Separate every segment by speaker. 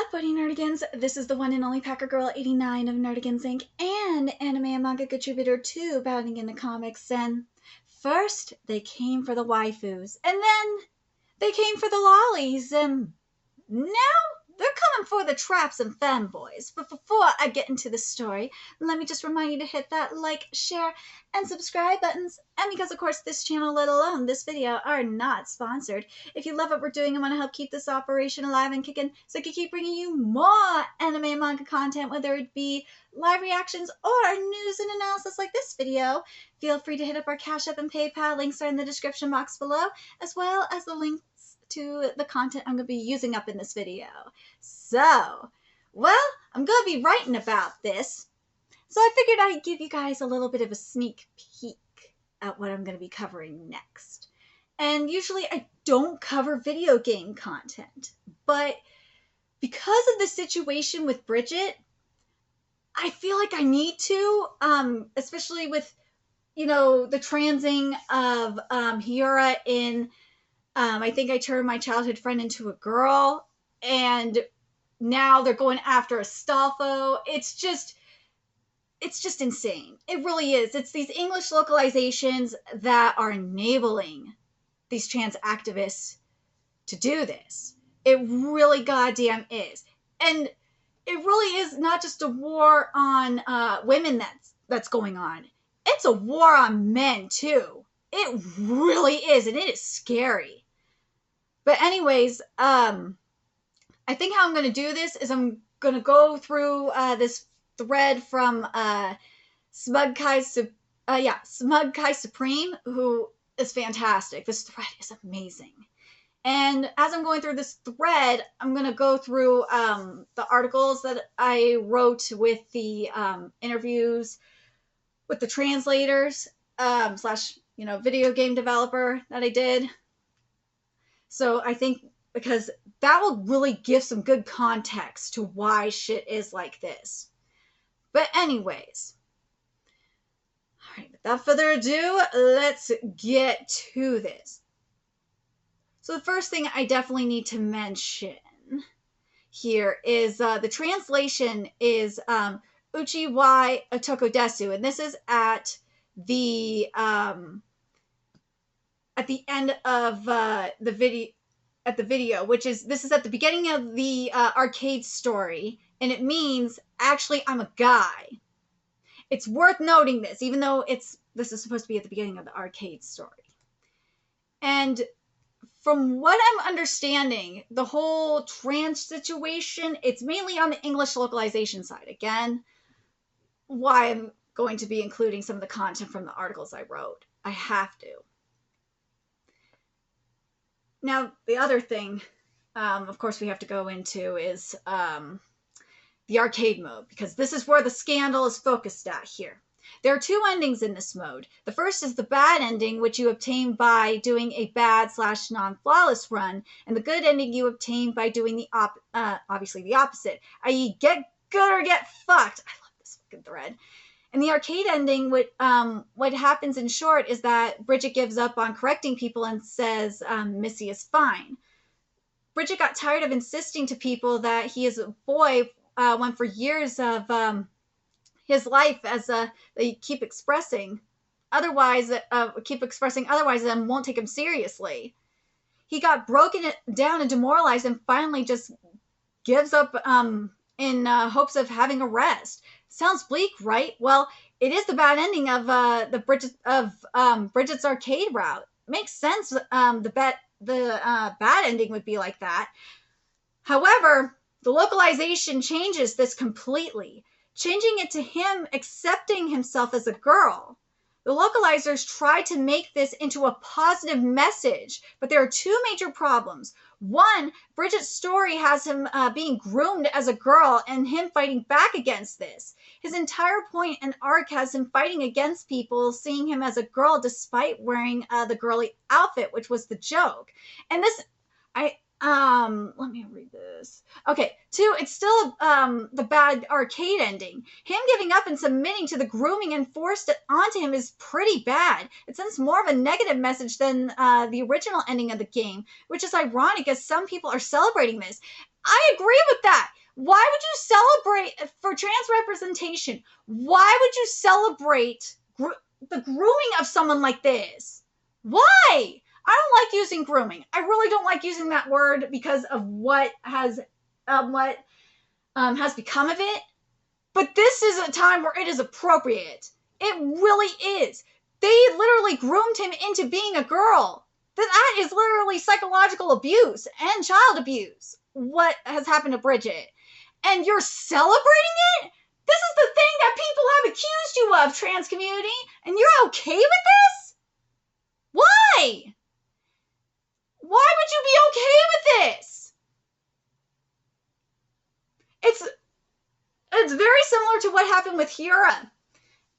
Speaker 1: up, buddy nerdigans? This is the one and only Packer Girl 89 of Nerdigans Inc. and anime and manga contributor to Bounding into Comics. And first, they came for the waifus, and then they came for the lollies, and now they're coming for the traps and femboys. But before I get into the story, let me just remind you to hit that like, share, and subscribe buttons. And because, of course, this channel, let alone this video, are not sponsored, if you love what we're doing and want to help keep this operation alive and kicking so I can keep bringing you more anime and manga content, whether it be live reactions or news and analysis like this video, feel free to hit up our Cash App and PayPal. Links are in the description box below, as well as the links to the content I'm going to be using up in this video. So, well, I'm going to be writing about this, so I figured I'd give you guys a little bit of a sneak peek at what I'm going to be covering next. And usually I don't cover video game content, but because of the situation with Bridget, I feel like I need to, especially with, the transing of Hiora in I think I turned my childhood friend into a girl, and now they're going after Astolfo. It's just insane. It really is. It's these English localizations that are enabling these trans activists to do this. It really goddamn is. And it really is not just a war on women that's going on. It's a war on men, too. It really is, and it is scary. But anyways, I think how I'm going to do this is I'm going to go through this thread from Smug Kai Supreme, who is fantastic. This thread is amazing. And as I'm going through this thread, I'm going to go through the articles that I wrote with the interviews with the translators slash video game developer that I did. So I think because that will really give some good context to why shit is like this. But anyways, all right, without further ado, let's get to this. So the first thing I definitely need to mention here is the translation is Uchi wa Tokodesu, and this is at the end of the video, which is, this is at the beginning of the arcade story, and it means, actually, I'm a guy. It's worth noting this, even though this is supposed to be at the beginning of the arcade story. And from what I'm understanding, the whole trans situation, it's mainly on the English localization side. Again, why I'm going to be including some of the content from the articles I wrote. I have to. Now, the other thing, of course, we have to go into is the arcade mode, because this is where the scandal is focused at here. There are two endings in this mode. The first is the bad ending, which you obtain by doing a bad / non-flawless run, and the good ending you obtain by doing the obviously the opposite, i.e. get good or get fucked. I love this fucking thread. In the arcade ending, what happens in short is that Bridget gives up on correcting people and says Missy is fine. Bridget got tired of insisting to people that he is a boy when for years of his life, as they keep expressing otherwise, and won't take him seriously. He got broken down and demoralized, and finally just gives up in hopes of having a rest. Sounds bleak, right? Well, it is the bad ending of Bridget's arcade route. Makes sense. The bad ending would be like that. However, the localization changes this completely, changing it to him accepting himself as a girl. The localizers try to make this into a positive message, but there are two major problems. One, Bridget's story has him being groomed as a girl and him fighting back against this. His entire point and arc has him fighting against people seeing him as a girl despite wearing the girly outfit, which was the joke. And this, let me read this. Okay, too, it's still the bad arcade ending. Him giving up and submitting to the grooming enforced onto him is pretty bad. It sends more of a negative message than the original ending of the game, which is ironic as some people are celebrating this. I agree with that. Why would you celebrate for trans representation? Why would you celebrate the grooming of someone like this? Why? I don't like using grooming. I really don't like using that word because of what has become of it. But this is a time where it is appropriate. It really is. They literally groomed him into being a girl. That is literally psychological abuse and child abuse. What has happened to Bridget? And you're celebrating it? This is the thing that people have accused you of, trans community, and you're okay with this? Why? Why would you be okay with this? It's very similar to what happened with Hira.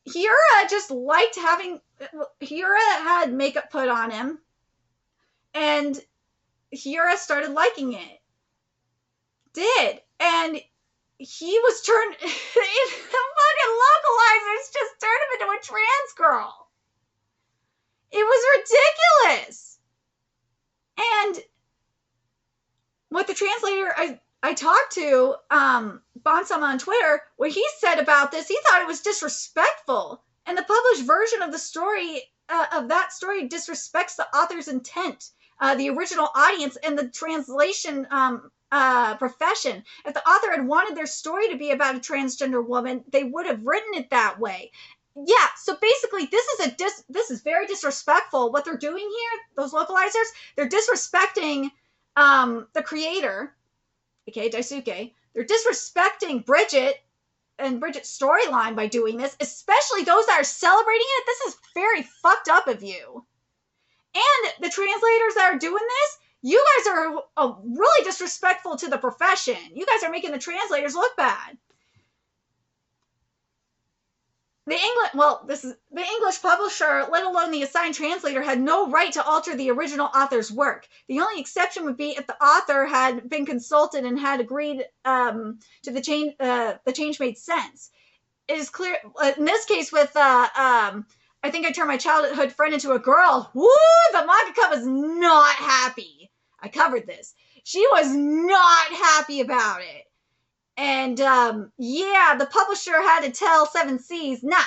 Speaker 1: Hira just liked having... Hira had makeup put on him, and Hira started liking it. Did. And he was turned... the fucking localizers just turned him into a trans girl. It was ridiculous. And what the translator I talked to, Bonsama on Twitter, what he said about this, he thought it was disrespectful. And the published version of the story, of that story, disrespects the author's intent, the original audience, and the translation profession. If the author had wanted their story to be about a transgender woman, they would have written it that way. Yeah, so basically, this is very disrespectful. What they're doing here, those localizers, they're disrespecting the creator, aka Daisuke. They're disrespecting Bridget and Bridget's storyline by doing this, especially those that are celebrating it. This is very fucked up of you. And the translators that are doing this, you guys are really disrespectful to the profession. You guys are making the translators look bad. The English publisher, let alone the assigned translator, had no right to alter the original author's work. The only exception would be if the author had been consulted and had agreed to the change. The change made sense. It is clear in this case with I think I turned my childhood friend into a girl. Woo! The mangaka was not happy. I covered this. She was not happy about it. And, yeah, the publisher had to tell 7Cs, nah,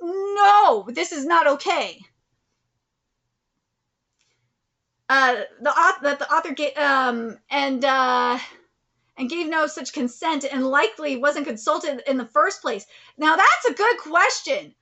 Speaker 1: no, this is not okay. The author gave no such consent and likely wasn't consulted in the first place. Now, that's a good question.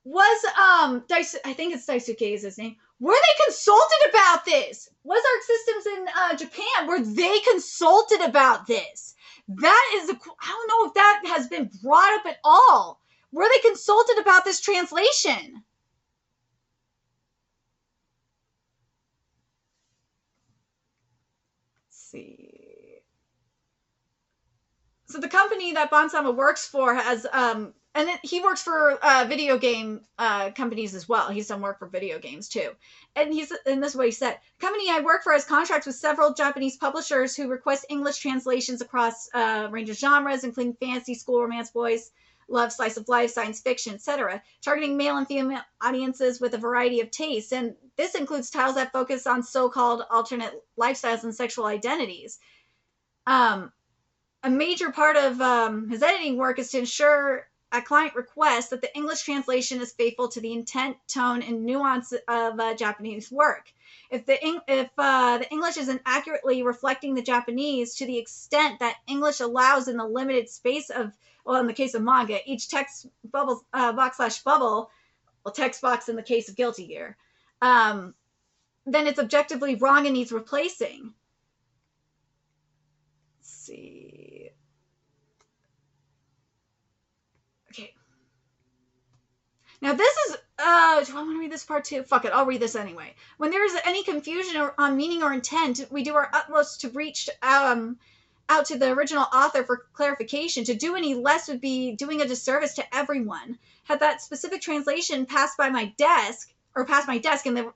Speaker 1: Was, I think it's Daisuke is his name. Were they consulted about this? Was Arc Systems in Japan, were they consulted about this? That is, I don't know if that has been brought up at all. Were they consulted about this translation? Let's see. So the company that Bonsama works for has, and he works for video game companies as well. He's done work for video games too. And this is what he said. The company I work for has contracts with several Japanese publishers who request English translations across a range of genres, including fantasy, school romance, boys, love, slice of life, science fiction, etc., targeting male and female audiences with a variety of tastes. And this includes titles that focus on so-called alternate lifestyles and sexual identities. A major part of his editing work is to ensure a client requests that the English translation is faithful to the intent, tone, and nuance of Japanese work. If the English isn't accurately reflecting the Japanese to the extent that English allows in the limited space of, well, in the case of manga, each text bubble, box/bubble, well, text box in the case of Guilty Gear, then it's objectively wrong and needs replacing. Let's see. Okay. Now this is, do I want to read this part too? Fuck it, I'll read this anyway. When there is any confusion on meaning or intent, we do our utmost to reach out to the original author for clarification. To do any less would be doing a disservice to everyone. Had that specific translation passed by my desk, or past my desk in the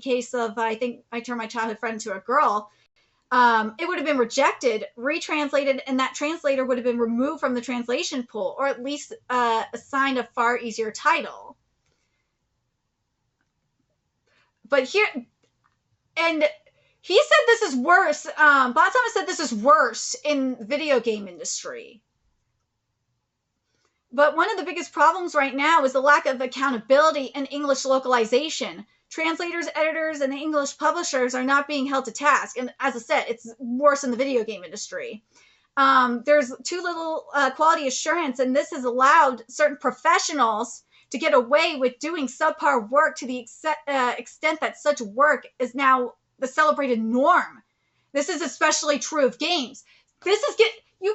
Speaker 1: case of, I think I turned my childhood friend into a girl, it would have been rejected, retranslated, and that translator would have been removed from the translation pool, or at least assigned a far easier title. But here, and he said this is worse. Bob Thomas said this is worse in the video game industry. But one of the biggest problems right now is the lack of accountability and English localization. Translators, editors, and English publishers are not being held to task. And as I said, it's worse in the video game industry. There's too little quality assurance, and this has allowed certain professionals to get away with doing subpar work to the extent that such work is now the celebrated norm. This is especially true of games. You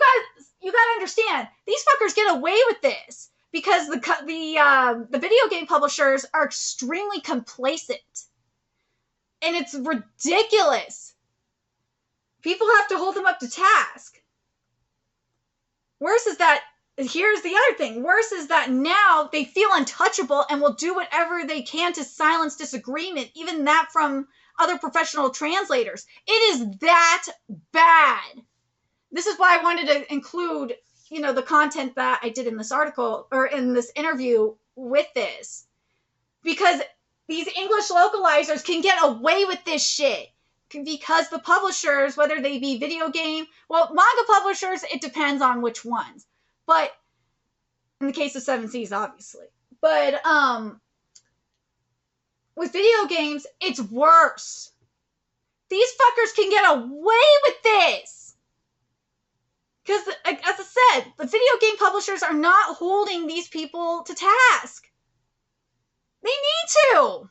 Speaker 1: gotta understand, these fuckers get away with this because the video game publishers are extremely complacent, and it's ridiculous. People have to hold them up to task. Worse is that, here's the other thing, worse is that now they feel untouchable and will do whatever they can to silence disagreement, even that from other professional translators. It is that bad. This is why I wanted to include, the content that I did in this article or in this interview with this. Because these English localizers can get away with this shit. Because the publishers, whether they be video game, manga publishers, it depends on which ones. But in the case of 7 Seas, obviously. But with video games, it's worse. These fuckers can get away with this. Because, as I said, the video game publishers are not holding these people to task. They need to.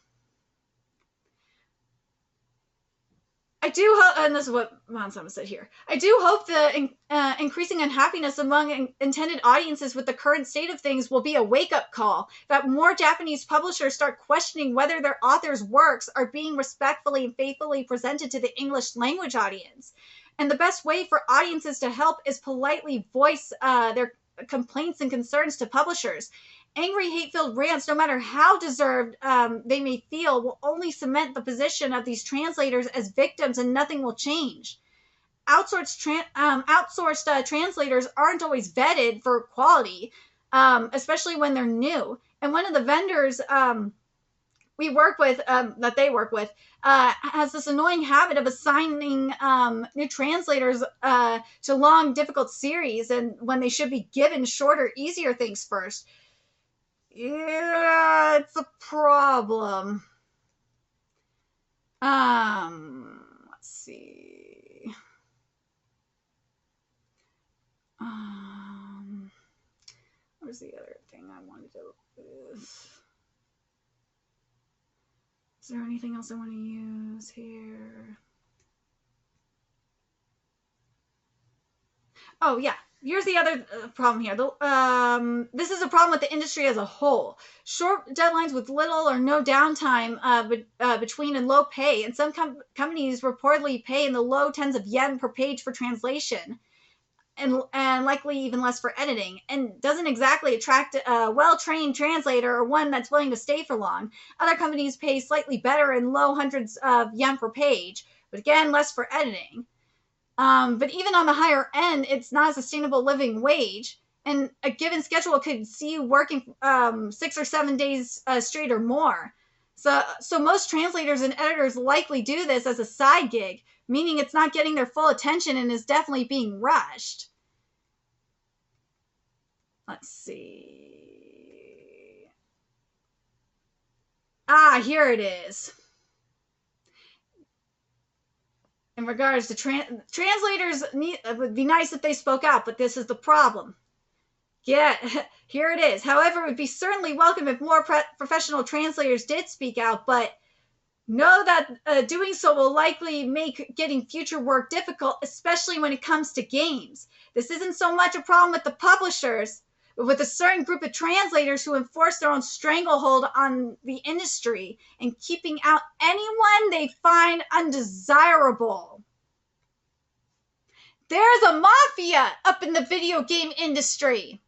Speaker 1: I do hope, and this is what Monsama said here, I do hope the increasing unhappiness among intended audiences with the current state of things will be a wake-up call, that more Japanese publishers start questioning whether their authors' works are being respectfully and faithfully presented to the English language audience. And the best way for audiences to help is politely voice their complaints and concerns to publishers. Angry, hate-filled rants, no matter how deserved they may feel, will only cement the position of these translators as victims, and nothing will change. Outsourced translators aren't always vetted for quality, especially when they're new. And one of the vendors we work with, that they work with, has this annoying habit of assigning new translators to long, difficult series, and when they should be given shorter, easier things first. Yeah, it's a problem. Let's see. Where's the other thing I wanted to use? Is there anything else I want to use here? Oh, yeah. Here's the other problem here. This is a problem with the industry as a whole. Short deadlines with little or no downtime between and low pay. And some companies reportedly pay in the low tens of yen per page for translation. And likely even less for editing, and doesn't exactly attract a well-trained translator or one that's willing to stay for long. Other companies pay slightly better in low hundreds of yen per page, but again, less for editing. But even on the higher end, it's not a sustainable living wage, and a given schedule could see you working 6 or 7 days straight or more. So most translators and editors likely do this as a side gig, meaning it's not getting their full attention and is definitely being rushed. Let's see. Here it is. In regards to translators, it would be nice if they spoke out, but this is the problem. Yeah, here it is. However, it would be certainly welcome if more professional translators did speak out, but know that doing so will likely make getting future work difficult, especially when it comes to games. This isn't so much a problem with the publishers, but with a certain group of translators who enforce their own stranglehold on the industry and keeping out anyone they find undesirable. There's a mafia up in the video game industry.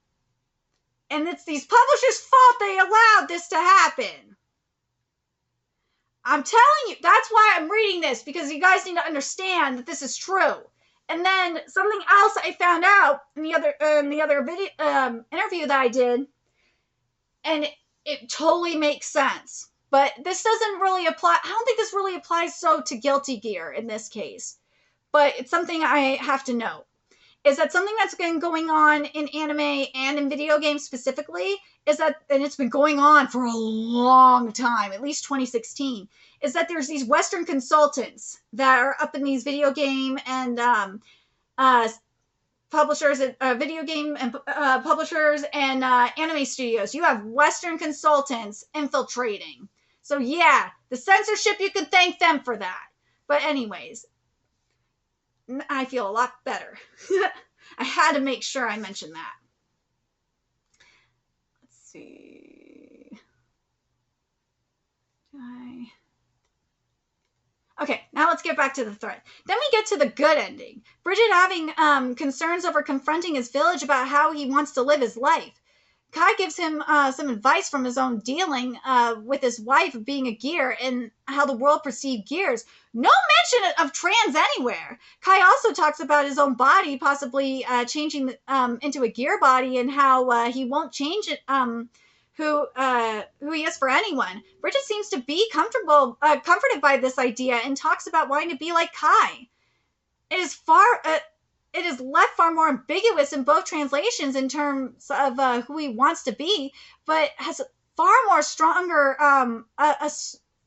Speaker 1: And it's these publishers' fault they allowed this to happen. I'm telling you, that's why I'm reading this, because you guys need to understand that this is true. And then something else I found out in the other video interview that I did, and it totally makes sense. But this doesn't really apply. I don't think this really applies so to Guilty Gear in this case. But it's something I have to know. Is that something that's been going on in anime and in video games specifically, is that, and it's been going on for a long time, at least 2016, is that there's these Western consultants that are up in these video game and publishers, video game and publishers and anime studios. You have Western consultants infiltrating. So yeah, the censorship, you can thank them for that. But anyways, I feel a lot better. I had to make sure I mentioned that. Let's see. Okay, now let's get back to the thread. Then we get to the good ending. Bridget having concerns over confronting his village about how he wants to live his life. Kai gives him some advice from his own dealing with his wife being a gear and how the world perceived gears. No mention of trans anywhere. Kai also talks about his own body possibly changing into a gear body and how he won't change it, who he is for anyone. Bridget seems to be comforted by this idea and talks about wanting to be like Kai. It is left far more ambiguous in both translations in terms of who he wants to be, but has far more stronger, a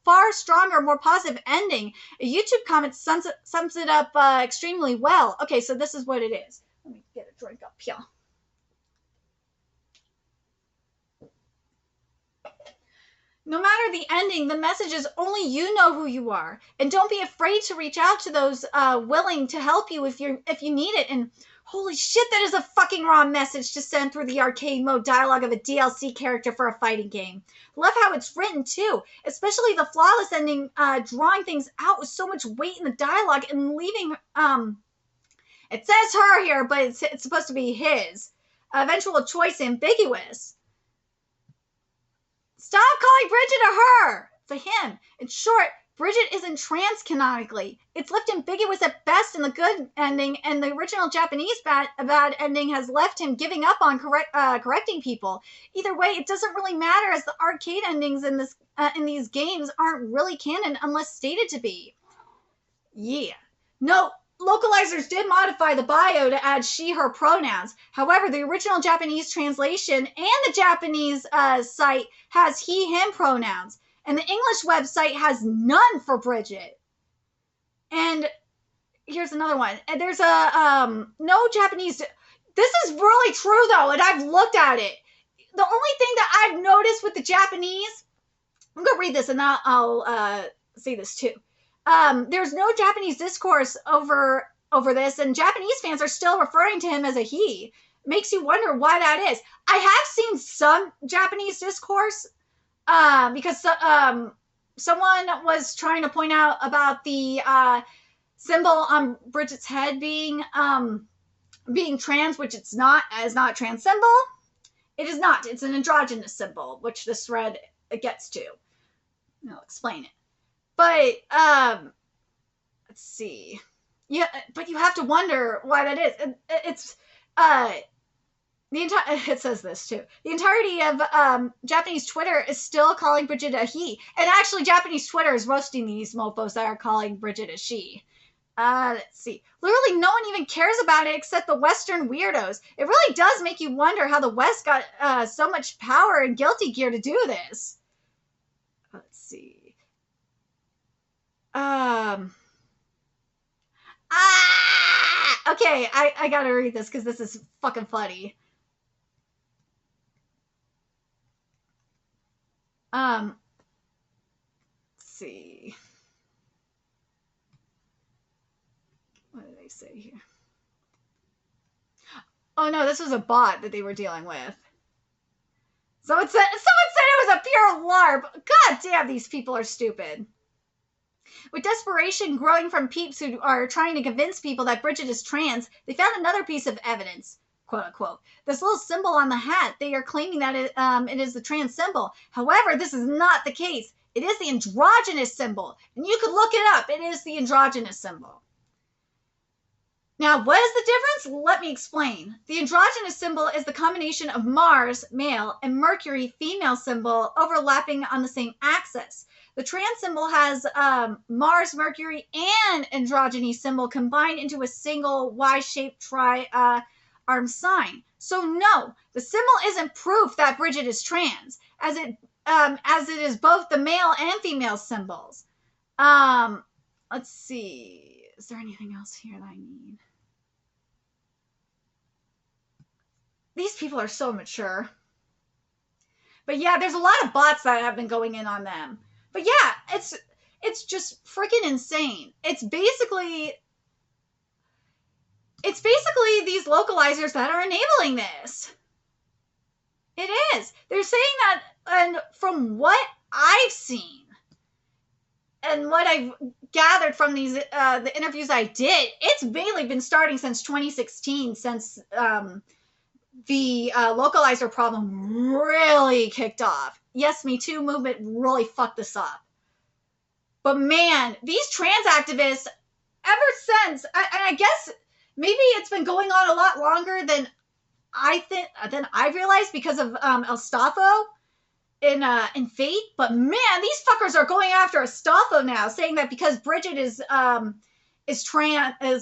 Speaker 1: far stronger, more positive ending. A YouTube comment sums it up extremely well. Okay, so this is what it is. Let me get a drink up here. No matter the ending, the message is only you know who you are. And don't be afraid to reach out to those willing to help you if you need it. And holy shit, that is a fucking raw message to send through the arcade mode dialogue of a DLC character for a fighting game. Love how it's written too, especially the flawless ending, drawing things out with so much weight in the dialogue and leaving, it says her here, but it's supposed to be his eventual choice ambiguous. Stop calling Bridget a her! It's a him. In short, Bridget isn't trans canonically. It's left ambiguous at best in the good ending, and the original Japanese bad ending has left him giving up on correcting people. Either way, it doesn't really matter, as the arcade endings in these games aren't really canon unless stated to be. Yeah. No, localizers did modify the bio to add she, her pronouns. However, the original Japanese translation and the Japanese site has he, him pronouns. And the English website has none for Bridget. And here's another one. And there's no Japanese. This is really true, though, and I've looked at it. The only thing that I've noticed with the Japanese, I'm going to read this and I'll see this too. There's no Japanese discourse over this, and Japanese fans are still referring to him as a he. Makes you wonder why that is. I have seen some Japanese discourse, because someone was trying to point out about the symbol on Bridget's head being trans, which it's not. It is not a trans symbol. It is not. It's an androgynous symbol, which this thread gets to. I'll explain it. But, let's see. Yeah, but you have to wonder why that is. It's, it says this too. The entirety of Japanese Twitter is still calling Bridget a he. And actually, Japanese Twitter is roasting these mofos that are calling Bridget a she. Let's see. Literally, no one even cares about it except the Western weirdos. It really does make you wonder how the West got so much power and Guilty Gear to do this. Let's see. Okay, I gotta read this because this is fucking funny. Let's see. What did they say here? Oh no, this was a bot that they were dealing with. Someone said it was a pure LARP. God damn, these people are stupid. With desperation growing from peeps who are trying to convince people that Bridget is trans, they found another piece of evidence, quote unquote. This little symbol on the hat, they are claiming that it is the trans symbol. However, this is not the case. It is the androgynous symbol. And you could look it up. It is the androgynous symbol. Now, what is the difference? Let me explain. The androgynous symbol is the combination of Mars, male, and Mercury, female symbol overlapping on the same axis. The trans symbol has Mars, Mercury, and androgyny symbol combined into a single Y-shaped tri-arm sign. So no, the symbol isn't proof that Bridget is trans, as it is both the male and female symbols. Let's see. Is there anything else here that I need? These people are so mature. But yeah, there's a lot of bots that have been going in on them. But yeah, it's just freaking insane. It's basically these localizers that are enabling this. It is. They're saying that, and from what I've seen and what I've gathered from these the interviews I did, it's mainly been starting since 2016, since the localizer problem really kicked off. Yes, Me Too movement really fucked this up. But man, these trans activists, ever since, I guess maybe it's been going on a lot longer than I realized because of Estafo in Fate. But man, these fuckers are going after Estafo now, saying that because Bridget is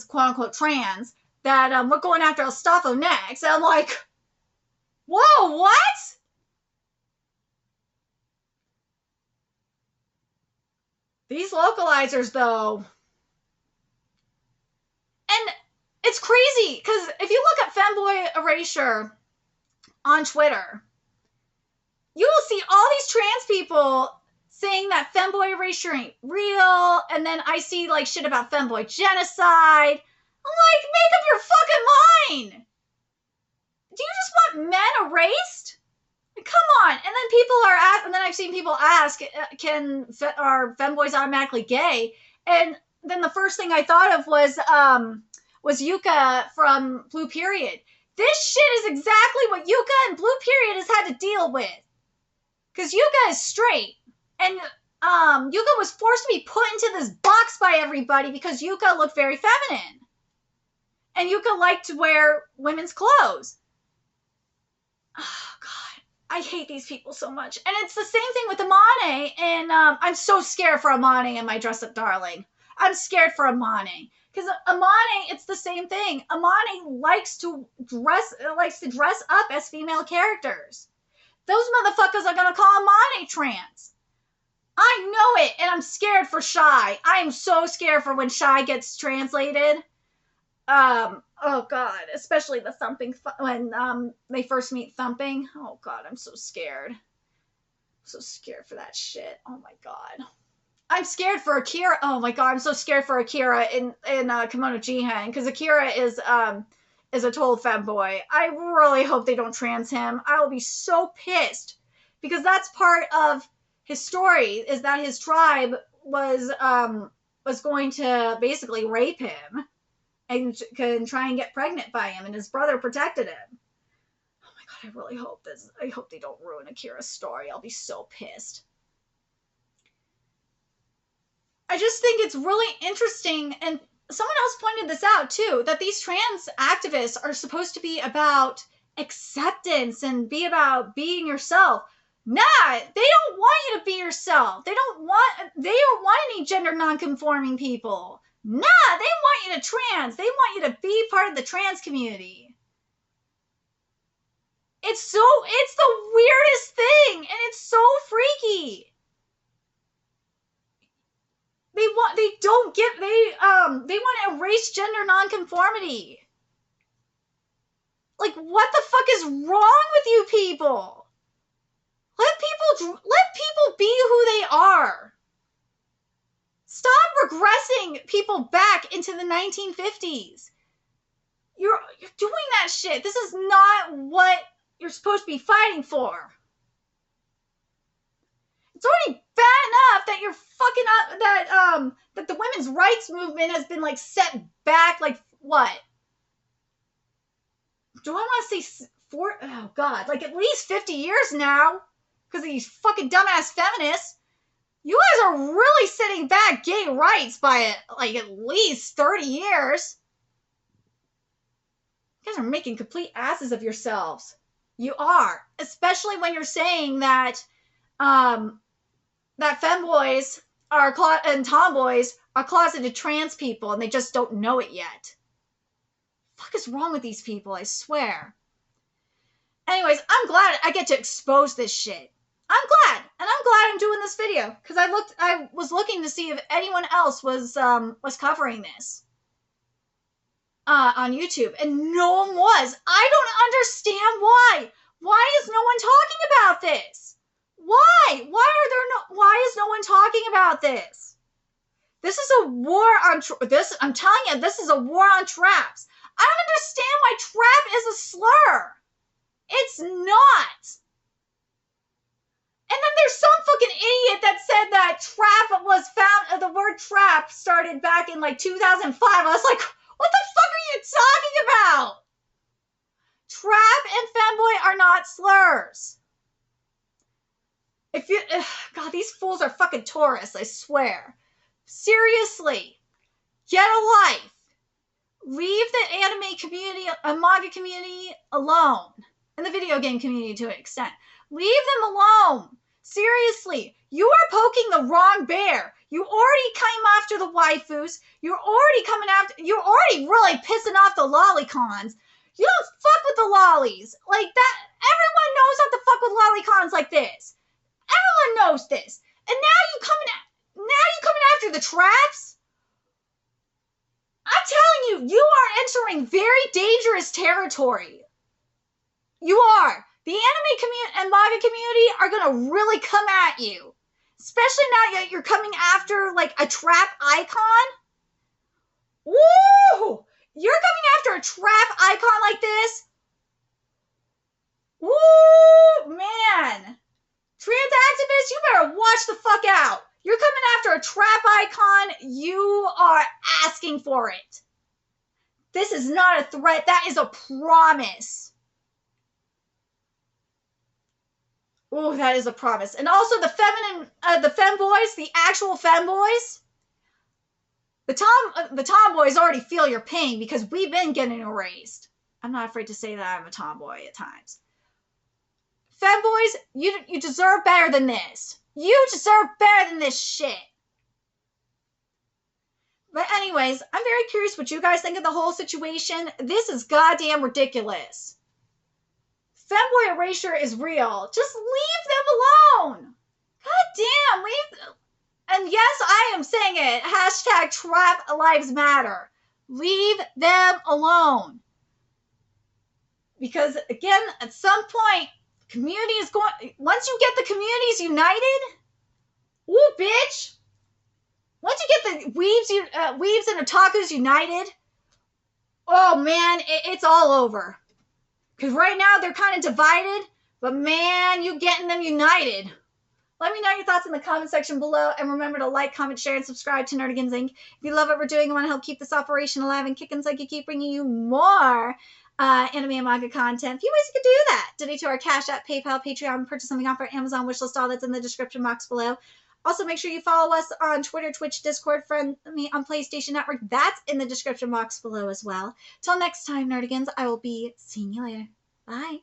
Speaker 1: quote unquote trans, that we're going after Estafo next. And I'm like, whoa, what? These localizers, though, and it's crazy because if you look at Femboy Erasure on Twitter, you will see all these trans people saying that Femboy Erasure ain't real, and then I see like shit about Femboy genocide. I'm like, make up your fucking mind. Do you just want men erased? Come on. And then people are and then I've seen people ask, are femboys automatically gay? And then the first thing I thought of was Yuka from Blue Period. This shit is exactly what Yuka and Blue Period has had to deal with. Because Yuka is straight. And Yuka was forced to be put into this box by everybody because Yuka looked very feminine. And Yuka liked to wear women's clothes. Oh, God. I hate these people so much. And it's the same thing with Amane. And I'm so scared for Amane and my Dress Up Darling. I'm scared for Amane. Because Amane, it's the same thing. Amane likes to dress up as female characters. Those motherfuckers are going to call Amane trans. I know it. And I'm scared for Shy. I am so scared for when Shy gets translated. Oh God, especially the thumping, when they first meet thumping. Oh God, I'm so scared. I'm so scared for that shit. Oh my God. I'm scared for Akira. Oh my God, I'm so scared for Akira in Kimono Jihen, because Akira is a total femboy. I really hope they don't trans him. I will be so pissed, because that's part of his story, is that his tribe was going to basically rape him and try and get pregnant by him, and his brother protected him. Oh my God, I really hope this. I hope they don't ruin Akira's story. I'll be so pissed. I just think it's really interesting, and someone else pointed this out too, that these trans activists are supposed to be about acceptance and be about being yourself. Nah, they don't want you to be yourself. They don't want any gender non-conforming people. Nah, they want you to trans. They want you to be part of the trans community. It's the weirdest thing, and it's so freaky. They want to erase gender nonconformity. Like, what the fuck is wrong with you people? Let people be who they are. Stop regressing people back into the 1950s. You're doing that shit. This is not what you're supposed to be fighting for. It's already bad enough that you're fucking up, that the women's rights movement has been like set back, like what? Do I want to say oh God, like at least 50 years now, because of these fucking dumbass feminists. You guys are really sitting back gay rights by like at least 30 years. You guys are making complete asses of yourselves. You are, especially when you're saying that that femboys are and tomboys are closeted trans people and they just don't know it yet. What the fuck is wrong with these people? I swear. Anyways, I'm glad I get to expose this shit. I'm glad, and I'm glad I'm doing this video because I was looking to see if anyone else was covering this on YouTube, and no one was. I don't understand why. Why is no one talking about this? Why? Why is no one talking about this? This is a war on this. I'm telling you, this is a war on traps. I don't understand why trap is a slur. It's not. And then there's some fucking idiot that said that trap was found. The word trap started back in like 2005. I was like, what the fuck are you talking about? Trap and femboy are not slurs. If you, God, these fools are fucking tourists, I swear. Seriously, get a life. Leave the anime community, manga community alone. And the video game community to an extent. Leave them alone. Seriously, you are poking the wrong bear. You already came after the waifus. You're already really pissing off the lolicons. You don't fuck with the lollies. Like that, everyone knows not to fuck with lolicons like this. Everyone knows this. And now you coming after the traps? I'm telling you, you are entering very dangerous territory. You are. The anime community and manga community are going to really come at you. Especially now that you're coming after, like, a trap icon. Woo! You're coming after a trap icon like this? Woo! Man. Trans activists, you better watch the fuck out. You're coming after a trap icon. You are asking for it. This is not a threat. That is a promise. Oh, that is a promise. And also the femboys, the actual femboys. The tomboys already feel your pain because we've been getting erased. I'm not afraid to say that I'm a tomboy at times. Femboys, you deserve better than this. You deserve better than this shit. But anyways, I'm very curious what you guys think of the whole situation. This is goddamn ridiculous. Femboy erasure is real. Just leave them alone. God damn, leave. And yes, I am saying it. Hashtag trap lives matter. Leave them alone. Because again, at some point, community is going. Once you get the communities united, ooh, bitch. Once you get the weaves and otakus united, oh man, it's all over. Because right now they're kind of divided, but man, you getting them united. Let me know your thoughts in the comment section below, and remember to like, comment, share, and subscribe to Nerdigans Inc. If you love what we're doing and want to help keep this operation alive and kicking so I can keep bringing you more anime and manga content, a few ways you could do that. Donate to our Cash App, PayPal, Patreon, purchase something off our Amazon wishlist, all that's in the description box below. Also, make sure you follow us on Twitter, Twitch, Discord, friend me on PlayStation Network. That's in the description box below as well. Till next time, Nerdigans, I will be seeing you later. Bye.